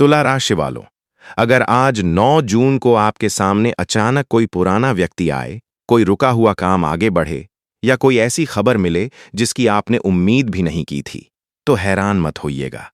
तुला राशि वालों, अगर आज 9 जून को आपके सामने अचानक कोई पुराना व्यक्ति आए, कोई रुका हुआ काम आगे बढ़े या कोई ऐसी खबर मिले जिसकी आपने उम्मीद भी नहीं की थी, तो हैरान मत होइएगा,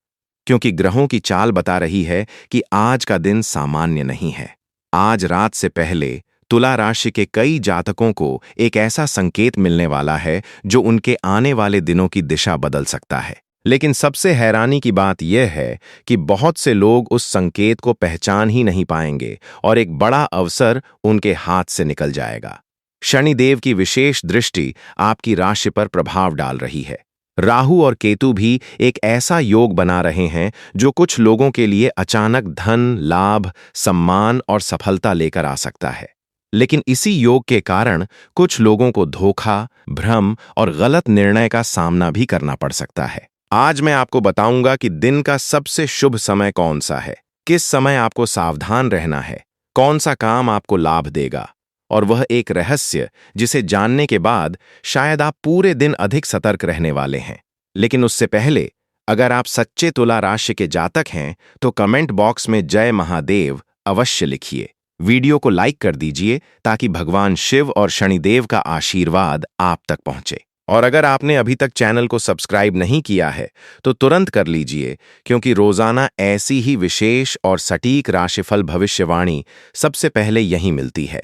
क्योंकि ग्रहों की चाल बता रही है कि आज का दिन सामान्य नहीं है। आज रात से पहले तुला राशि के कई जातकों को एक ऐसा संकेत मिलने वाला है जो उनके आने वाले दिनों की दिशा बदल सकता है। लेकिन सबसे हैरानी की बात यह है कि बहुत से लोग उस संकेत को पहचान ही नहीं पाएंगे और एक बड़ा अवसर उनके हाथ से निकल जाएगा। शनिदेव की विशेष दृष्टि आपकी राशि पर प्रभाव डाल रही है। राहु और केतु भी एक ऐसा योग बना रहे हैं जो कुछ लोगों के लिए अचानक धन, लाभ, सम्मान और सफलता लेकर आ सकता है। लेकिन इसी योग के कारण कुछ लोगों को धोखा, भ्रम और गलत निर्णय का सामना भी करना पड़ सकता है। आज मैं आपको बताऊंगा कि दिन का सबसे शुभ समय कौन सा है, किस समय आपको सावधान रहना है, कौन सा काम आपको लाभ देगा, और वह एक रहस्य जिसे जानने के बाद शायद आप पूरे दिन अधिक सतर्क रहने वाले हैं। लेकिन उससे पहले, अगर आप सच्चे तुला राशि के जातक हैं तो कमेंट बॉक्स में जय महादेव अवश्य लिखिए। वीडियो को लाइक कर दीजिए ताकि भगवान शिव और शनिदेव का आशीर्वाद आप तक पहुंचे। और अगर आपने अभी तक चैनल को सब्सक्राइब नहीं किया है तो तुरंत कर लीजिए, क्योंकि रोजाना ऐसी ही विशेष और सटीक राशिफल भविष्यवाणी सबसे पहले यहीं मिलती है।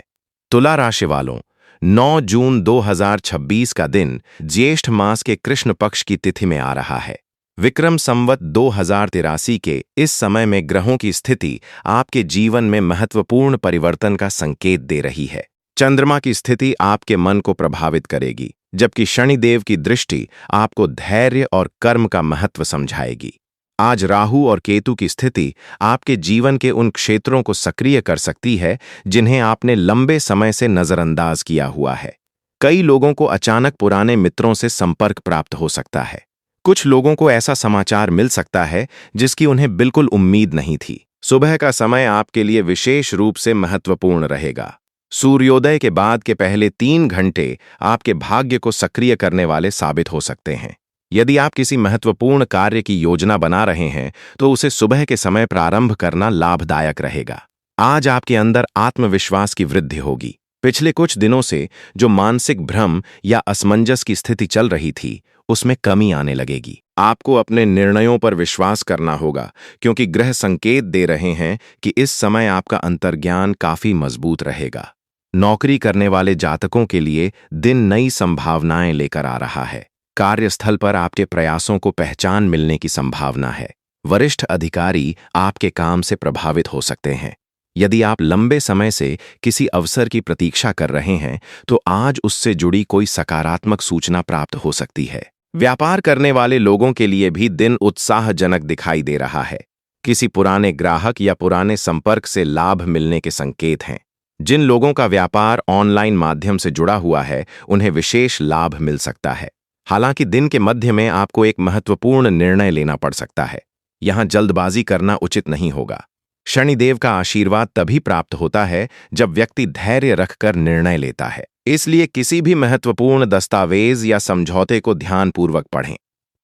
तुला राशि वालों, 9 जून 2026 का दिन ज्येष्ठ मास के कृष्ण पक्ष की तिथि में आ रहा है। विक्रम संवत 2083 के इस समय में ग्रहों की स्थिति आपके जीवन में महत्वपूर्ण परिवर्तन का संकेत दे रही है। चंद्रमा की स्थिति आपके मन को प्रभावित करेगी, जबकि शनिदेव की दृष्टि आपको धैर्य और कर्म का महत्व समझाएगी। आज राहु और केतु की स्थिति आपके जीवन के उन क्षेत्रों को सक्रिय कर सकती है जिन्हें आपने लंबे समय से नजरअंदाज किया हुआ है। कई लोगों को अचानक पुराने मित्रों से संपर्क प्राप्त हो सकता है। कुछ लोगों को ऐसा समाचार मिल सकता है जिसकी उन्हें बिल्कुल उम्मीद नहीं थी। सुबह का समय आपके लिए विशेष रूप से महत्वपूर्ण रहेगा। सूर्योदय के बाद के पहले 3 घंटे आपके भाग्य को सक्रिय करने वाले साबित हो सकते हैं। यदि आप किसी महत्वपूर्ण कार्य की योजना बना रहे हैं तो उसे सुबह के समय प्रारंभ करना लाभदायक रहेगा। आज आपके अंदर आत्मविश्वास की वृद्धि होगी। पिछले कुछ दिनों से जो मानसिक भ्रम या असमंजस की स्थिति चल रही थी, उसमें कमी आने लगेगी। आपको अपने निर्णयों पर विश्वास करना होगा, क्योंकि ग्रह संकेत दे रहे हैं कि इस समय आपका अंतर्ज्ञान काफी मजबूत रहेगा। नौकरी करने वाले जातकों के लिए दिन नई संभावनाएं लेकर आ रहा है। कार्यस्थल पर आपके प्रयासों को पहचान मिलने की संभावना है। वरिष्ठ अधिकारी आपके काम से प्रभावित हो सकते हैं। यदि आप लंबे समय से किसी अवसर की प्रतीक्षा कर रहे हैं तो आज उससे जुड़ी कोई सकारात्मक सूचना प्राप्त हो सकती है। व्यापार करने वाले लोगों के लिए भी दिन उत्साहजनक दिखाई दे रहा है। किसी पुराने ग्राहक या पुराने संपर्क से लाभ मिलने के संकेत हैं। जिन लोगों का व्यापार ऑनलाइन माध्यम से जुड़ा हुआ है, उन्हें विशेष लाभ मिल सकता है। हालांकि दिन के मध्य में आपको एक महत्वपूर्ण निर्णय लेना पड़ सकता है। यहां जल्दबाजी करना उचित नहीं होगा। शनिदेव का आशीर्वाद तभी प्राप्त होता है जब व्यक्ति धैर्य रखकर निर्णय लेता है। इसलिए किसी भी महत्वपूर्ण दस्तावेज या समझौते को ध्यानपूर्वक पढ़ें।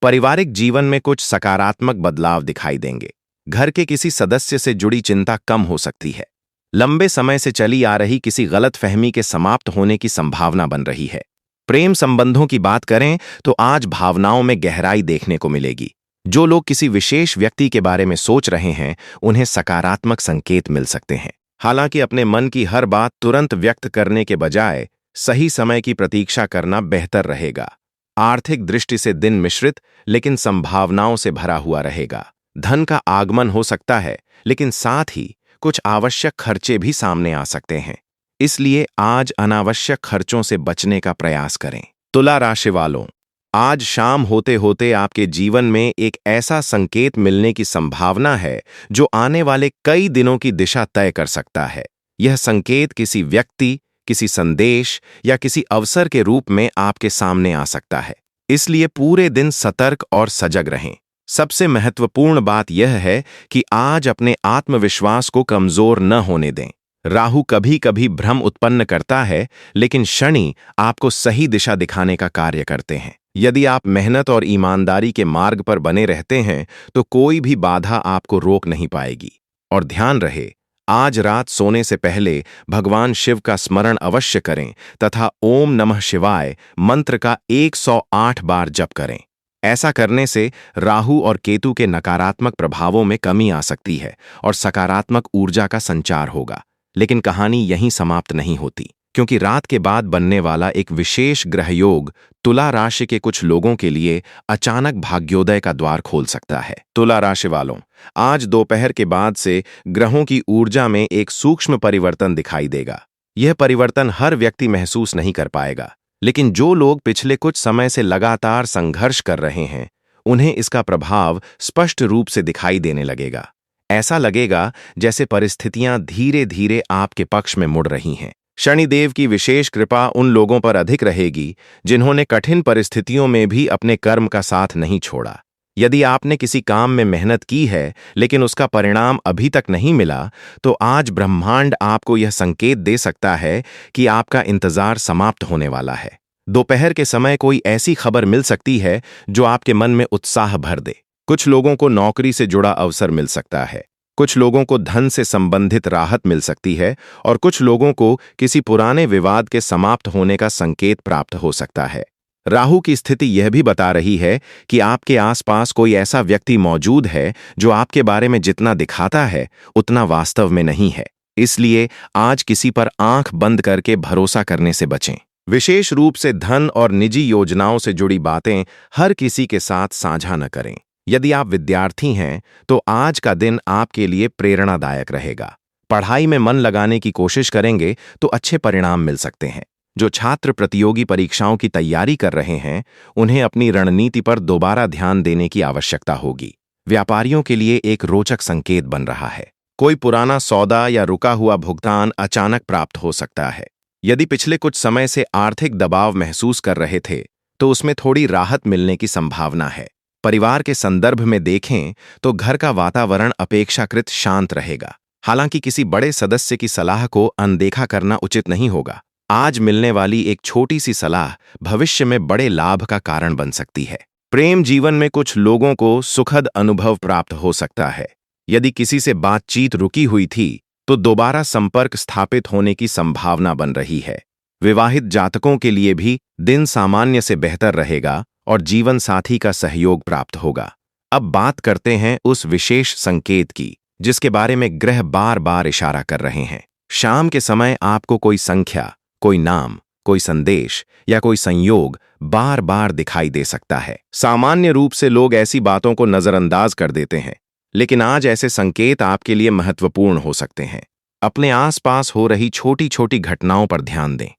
पारिवारिक जीवन में कुछ सकारात्मक बदलाव दिखाई देंगे। घर के किसी सदस्य से जुड़ी चिंता कम हो सकती है। लंबे समय से चली आ रही किसी गलतफहमी के समाप्त होने की संभावना बन रही है। प्रेम संबंधों की बात करें तो आज भावनाओं में गहराई देखने को मिलेगी। जो लोग किसी विशेष व्यक्ति के बारे में सोच रहे हैं, उन्हें सकारात्मक संकेत मिल सकते हैं। हालांकि अपने मन की हर बात तुरंत व्यक्त करने के बजाय सही समय की प्रतीक्षा करना बेहतर रहेगा। आर्थिक दृष्टि से दिन मिश्रित लेकिन संभावनाओं से भरा हुआ रहेगा। धन का आगमन हो सकता है, लेकिन साथ ही कुछ आवश्यक खर्चे भी सामने आ सकते हैं। इसलिए आज अनावश्यक खर्चों से बचने का प्रयास करें। तुला राशि वालों, आज शाम होते होते आपके जीवन में एक ऐसा संकेत मिलने की संभावना है जो आने वाले कई दिनों की दिशा तय कर सकता है। यह संकेत किसी व्यक्ति, किसी संदेश या किसी अवसर के रूप में आपके सामने आ सकता है। इसलिए पूरे दिन सतर्क और सजग रहें। सबसे महत्वपूर्ण बात यह है कि आज अपने आत्मविश्वास को कमजोर न होने दें। राहु कभी कभी भ्रम उत्पन्न करता है, लेकिन शनि आपको सही दिशा दिखाने का कार्य करते हैं। यदि आप मेहनत और ईमानदारी के मार्ग पर बने रहते हैं तो कोई भी बाधा आपको रोक नहीं पाएगी। और ध्यान रहे, आज रात सोने से पहले भगवान शिव का स्मरण अवश्य करें तथा ओम नमः शिवाय मंत्र का 108 बार जप करें। ऐसा करने से राहु और केतु के नकारात्मक प्रभावों में कमी आ सकती है और सकारात्मक ऊर्जा का संचार होगा। लेकिन कहानी यहीं समाप्त नहीं होती, क्योंकि रात के बाद बनने वाला एक विशेष ग्रहयोग तुला राशि के कुछ लोगों के लिए अचानक भाग्योदय का द्वार खोल सकता है। तुला राशि वालों, आज दोपहर के बाद से ग्रहों की ऊर्जा में एक सूक्ष्म परिवर्तन दिखाई देगा। यह परिवर्तन हर व्यक्ति महसूस नहीं कर पाएगा, लेकिन जो लोग पिछले कुछ समय से लगातार संघर्ष कर रहे हैं, उन्हें इसका प्रभाव स्पष्ट रूप से दिखाई देने लगेगा। ऐसा लगेगा जैसे परिस्थितियां धीरे धीरे आपके पक्ष में मुड़ रही हैं। शनिदेव की विशेष कृपा उन लोगों पर अधिक रहेगी जिन्होंने कठिन परिस्थितियों में भी अपने कर्म का साथ नहीं छोड़ा। यदि आपने किसी काम में मेहनत की है लेकिन उसका परिणाम अभी तक नहीं मिला, तो आज ब्रह्मांड आपको यह संकेत दे सकता है कि आपका इंतजार समाप्त होने वाला है। दोपहर के समय कोई ऐसी खबर मिल सकती है जो आपके मन में उत्साह भर दे। कुछ लोगों को नौकरी से जुड़ा अवसर मिल सकता है, कुछ लोगों को धन से संबंधित राहत मिल सकती है और कुछ लोगों को किसी पुराने विवाद के समाप्त होने का संकेत प्राप्त हो सकता है। राहु की स्थिति यह भी बता रही है कि आपके आसपास कोई ऐसा व्यक्ति मौजूद है जो आपके बारे में जितना दिखाता है उतना वास्तव में नहीं है। इसलिए आज किसी पर आंख बंद करके भरोसा करने से बचें। विशेष रूप से धन और निजी योजनाओं से जुड़ी बातें हर किसी के साथ साझा न करें। यदि आप विद्यार्थी हैं तो आज का दिन आपके लिए प्रेरणादायक रहेगा। पढ़ाई में मन लगाने की कोशिश करेंगे तो अच्छे परिणाम मिल सकते हैं। जो छात्र प्रतियोगी परीक्षाओं की तैयारी कर रहे हैं, उन्हें अपनी रणनीति पर दोबारा ध्यान देने की आवश्यकता होगी। व्यापारियों के लिए एक रोचक संकेत बन रहा है। कोई पुराना सौदा या रुका हुआ भुगतान अचानक प्राप्त हो सकता है। यदि पिछले कुछ समय से आर्थिक दबाव महसूस कर रहे थे, तो उसमें थोड़ी राहत मिलने की संभावना है। परिवार के संदर्भ में देखें तो घर का वातावरण अपेक्षाकृत शांत रहेगा। हालांकि किसी बड़े सदस्य की सलाह को अनदेखा करना उचित नहीं होगा। आज मिलने वाली एक छोटी सी सलाह भविष्य में बड़े लाभ का कारण बन सकती है। प्रेम जीवन में कुछ लोगों को सुखद अनुभव प्राप्त हो सकता है। यदि किसी से बातचीत रुकी हुई थी तो दोबारा संपर्क स्थापित होने की संभावना बन रही है। विवाहित जातकों के लिए भी दिन सामान्य से बेहतर रहेगा और जीवन साथी का सहयोग प्राप्त होगा। अब बात करते हैं उस विशेष संकेत की जिसके बारे में ग्रह बार बार इशारा कर रहे हैं। शाम के समय आपको कोई संख्या, कोई नाम, कोई संदेश या कोई संयोग बार बार दिखाई दे सकता है। सामान्य रूप से लोग ऐसी बातों को नजरअंदाज कर देते हैं, लेकिन आज ऐसे संकेत आपके लिए महत्वपूर्ण हो सकते हैं। अपने आसपास हो रही छोटी छोटी घटनाओं पर ध्यान दें।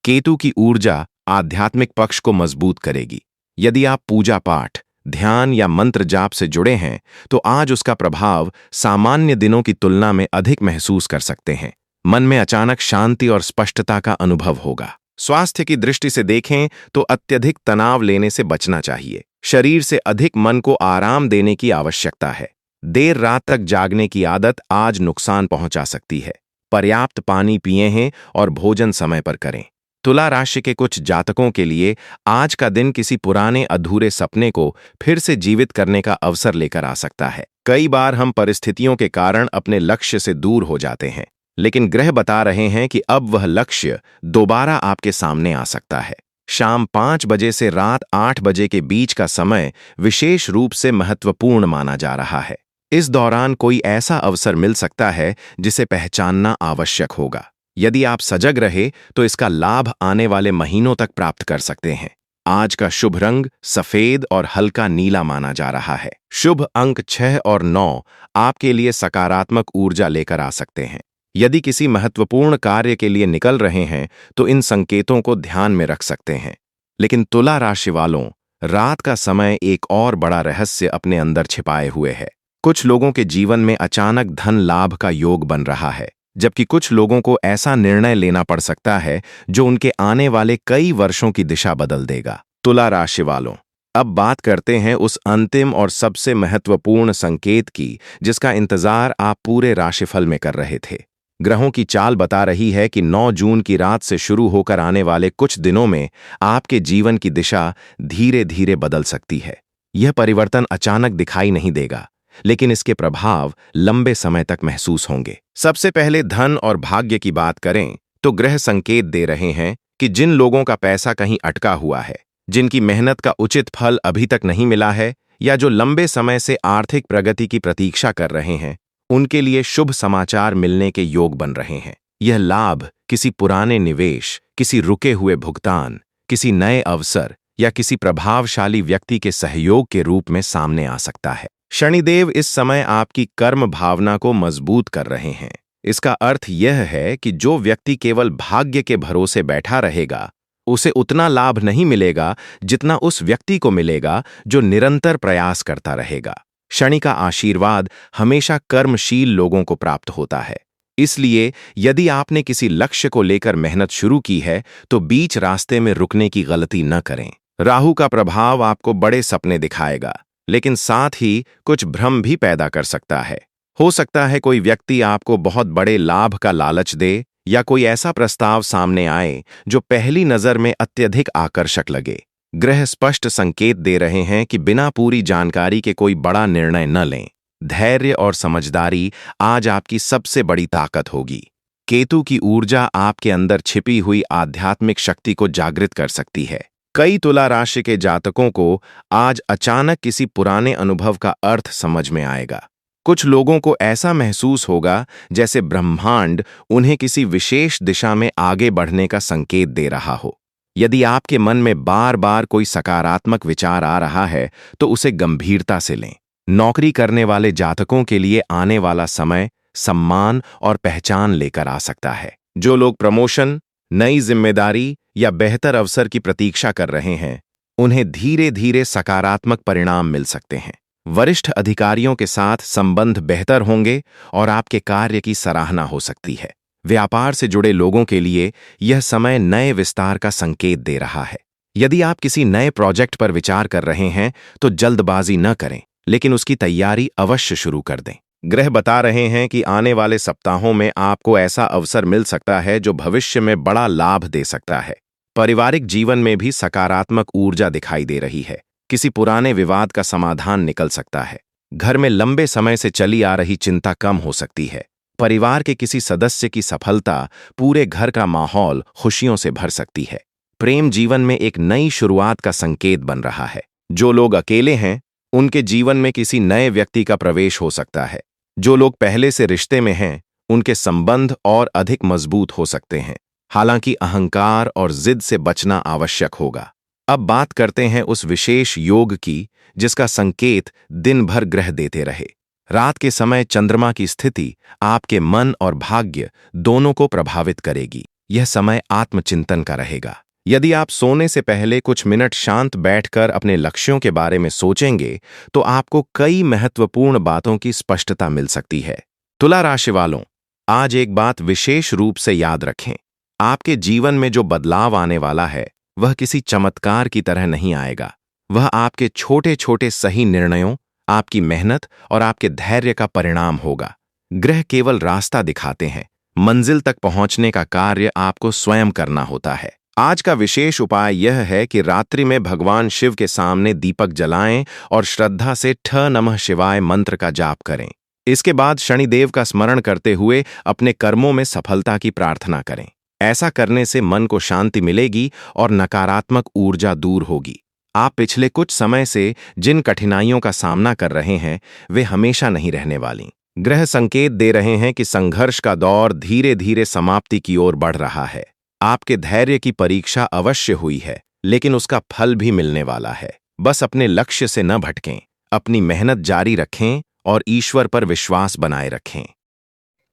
केतु की ऊर्जा आध्यात्मिक पक्ष को मजबूत करेगी। यदि आप पूजा पाठ, ध्यान या मंत्र जाप से जुड़े हैं तो आज उसका प्रभाव सामान्य दिनों की तुलना में अधिक महसूस कर सकते हैं। मन में अचानक शांति और स्पष्टता का अनुभव होगा। स्वास्थ्य की दृष्टि से देखें तो अत्यधिक तनाव लेने से बचना चाहिए। शरीर से अधिक मन को आराम देने की आवश्यकता है। देर रात तक जागने की आदत आज नुकसान पहुंचा सकती है। पर्याप्त पानी पिए हैं और भोजन समय पर करें। तुला राशि के कुछ जातकों के लिए आज का दिन किसी पुराने अधूरे सपने को फिर से जीवित करने का अवसर लेकर आ सकता है। कई बार हम परिस्थितियों के कारण अपने लक्ष्य से दूर हो जाते हैं, लेकिन ग्रह बता रहे हैं कि अब वह लक्ष्य दोबारा आपके सामने आ सकता है। शाम 5 बजे से रात 8 बजे के बीच का समय विशेष रूप से महत्वपूर्ण माना जा रहा है। इस दौरान कोई ऐसा अवसर मिल सकता है जिसे पहचानना आवश्यक होगा। यदि आप सजग रहे तो इसका लाभ आने वाले महीनों तक प्राप्त कर सकते हैं। आज का शुभ रंग सफेद और हल्का नीला माना जा रहा है। शुभ अंक 6 और 9 आपके लिए सकारात्मक ऊर्जा लेकर आ सकते हैं। यदि किसी महत्वपूर्ण कार्य के लिए निकल रहे हैं तो इन संकेतों को ध्यान में रख सकते हैं। लेकिन तुला राशि वालों, रात का समय एक और बड़ा रहस्य अपने अंदर छिपाए हुए है। कुछ लोगों के जीवन में अचानक धन लाभ का योग बन रहा है, जबकि कुछ लोगों को ऐसा निर्णय लेना पड़ सकता है जो उनके आने वाले कई वर्षों की दिशा बदल देगा। तुला राशि वालों, अब बात करते हैं उस अंतिम और सबसे महत्वपूर्ण संकेत की जिसका इंतजार आप पूरे राशिफल में कर रहे थे। ग्रहों की चाल बता रही है कि 9 जून की रात से शुरू होकर आने वाले कुछ दिनों में आपके जीवन की दिशा धीरे धीरे बदल सकती है। यह परिवर्तन अचानक दिखाई नहीं देगा, लेकिन इसके प्रभाव लंबे समय तक महसूस होंगे। सबसे पहले धन और भाग्य की बात करें तो ग्रह संकेत दे रहे हैं कि जिन लोगों का पैसा कहीं अटका हुआ है, जिनकी मेहनत का उचित फल अभी तक नहीं मिला है, या जो लंबे समय से आर्थिक प्रगति की प्रतीक्षा कर रहे हैं, उनके लिए शुभ समाचार मिलने के योग बन रहे हैं। यह लाभ किसी पुराने निवेश, किसी रुके हुए भुगतान, किसी नए अवसर या किसी प्रभावशाली व्यक्ति के सहयोग के रूप में सामने आ सकता है। शनिदेव इस समय आपकी कर्म भावना को मजबूत कर रहे हैं। इसका अर्थ यह है कि जो व्यक्ति केवल भाग्य के भरोसे बैठा रहेगा, उसे उतना लाभ नहीं मिलेगा जितना उस व्यक्ति को मिलेगा जो निरंतर प्रयास करता रहेगा। शनि का आशीर्वाद हमेशा कर्मशील लोगों को प्राप्त होता है। इसलिए यदि आपने किसी लक्ष्य को लेकर मेहनत शुरू की है, तो बीच रास्ते में रुकने की गलती न करें। राहु का प्रभाव आपको बड़े सपने दिखाएगा, लेकिन साथ ही कुछ भ्रम भी पैदा कर सकता है। हो सकता है कोई व्यक्ति आपको बहुत बड़े लाभ का लालच दे, या कोई ऐसा प्रस्ताव सामने आए जो पहली नजर में अत्यधिक आकर्षक लगे। ग्रह स्पष्ट संकेत दे रहे हैं कि बिना पूरी जानकारी के कोई बड़ा निर्णय न लें। धैर्य और समझदारी आज आपकी सबसे बड़ी ताकत होगी। केतु की ऊर्जा आपके अंदर छिपी हुई आध्यात्मिक शक्ति को जागृत कर सकती है। कई तुला राशि के जातकों को आज अचानक किसी पुराने अनुभव का अर्थ समझ में आएगा। कुछ लोगों को ऐसा महसूस होगा जैसे ब्रह्मांड उन्हें किसी विशेष दिशा में आगे बढ़ने का संकेत दे रहा हो। यदि आपके मन में बार बार कोई सकारात्मक विचार आ रहा है, तो उसे गंभीरता से लें। नौकरी करने वाले जातकों के लिए आने वाला समय सम्मान और पहचान लेकर आ सकता है। जो लोग प्रमोशन, नई जिम्मेदारी या बेहतर अवसर की प्रतीक्षा कर रहे हैं, उन्हें धीरे धीरे सकारात्मक परिणाम मिल सकते हैं। वरिष्ठ अधिकारियों के साथ संबंध बेहतर होंगे और आपके कार्य की सराहना हो सकती है। व्यापार से जुड़े लोगों के लिए यह समय नए विस्तार का संकेत दे रहा है। यदि आप किसी नए प्रोजेक्ट पर विचार कर रहे हैं, तो जल्दबाजी न करें, लेकिन उसकी तैयारी अवश्य शुरू कर दें। ग्रह बता रहे हैं कि आने वाले सप्ताहों में आपको ऐसा अवसर मिल सकता है जो भविष्य में बड़ा लाभ दे सकता है। पारिवारिक जीवन में भी सकारात्मक ऊर्जा दिखाई दे रही है। किसी पुराने विवाद का समाधान निकल सकता है। घर में लंबे समय से चली आ रही चिंता कम हो सकती है। परिवार के किसी सदस्य की सफलता पूरे घर का माहौल खुशियों से भर सकती है। प्रेम जीवन में एक नई शुरुआत का संकेत बन रहा है। जो लोग अकेले हैं, उनके जीवन में किसी नए व्यक्ति का प्रवेश हो सकता है। जो लोग पहले से रिश्ते में हैं, उनके संबंध और अधिक मजबूत हो सकते हैं। हालांकि अहंकार और जिद से बचना आवश्यक होगा। अब बात करते हैं उस विशेष योग की जिसका संकेत दिन भर ग्रह देते रहे। रात के समय चंद्रमा की स्थिति आपके मन और भाग्य दोनों को प्रभावित करेगी। यह समय आत्मचिंतन का रहेगा। यदि आप सोने से पहले कुछ मिनट शांत बैठकर अपने लक्ष्यों के बारे में सोचेंगे, तो आपको कई महत्वपूर्ण बातों की स्पष्टता मिल सकती है। तुला राशि वालों, आज एक बात विशेष रूप से याद रखें। आपके जीवन में जो बदलाव आने वाला है, वह किसी चमत्कार की तरह नहीं आएगा। वह आपके छोटे छोटे सही निर्णयों, आपकी मेहनत और आपके धैर्य का परिणाम होगा। ग्रह केवल रास्ता दिखाते हैं, मंजिल तक पहुंचने का कार्य आपको स्वयं करना होता है। आज का विशेष उपाय यह है कि रात्रि में भगवान शिव के सामने दीपक जलाएं और श्रद्धा से ठ नमः शिवाय मंत्र का जाप करें। इसके बाद शनिदेव का स्मरण करते हुए अपने कर्मों में सफलता की प्रार्थना करें। ऐसा करने से मन को शांति मिलेगी और नकारात्मक ऊर्जा दूर होगी। आप पिछले कुछ समय से जिन कठिनाइयों का सामना कर रहे हैं, वे हमेशा नहीं रहने वाली। ग्रह संकेत दे रहे हैं कि संघर्ष का दौर धीरे धीरे समाप्ति की ओर बढ़ रहा है। आपके धैर्य की परीक्षा अवश्य हुई है, लेकिन उसका फल भी मिलने वाला है। बस अपने लक्ष्य से न भटकें, अपनी मेहनत जारी रखें और ईश्वर पर विश्वास बनाए रखें।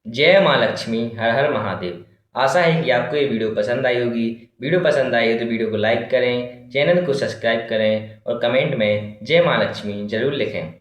जय माँ लक्ष्मी, हर हर महादेव। आशा है कि आपको ये वीडियो पसंद आई होगी। वीडियो पसंद आई हो तो वीडियो को लाइक करें, चैनल को सब्सक्राइब करें और कमेंट में जय माँ लक्ष्मी जरूर लिखें।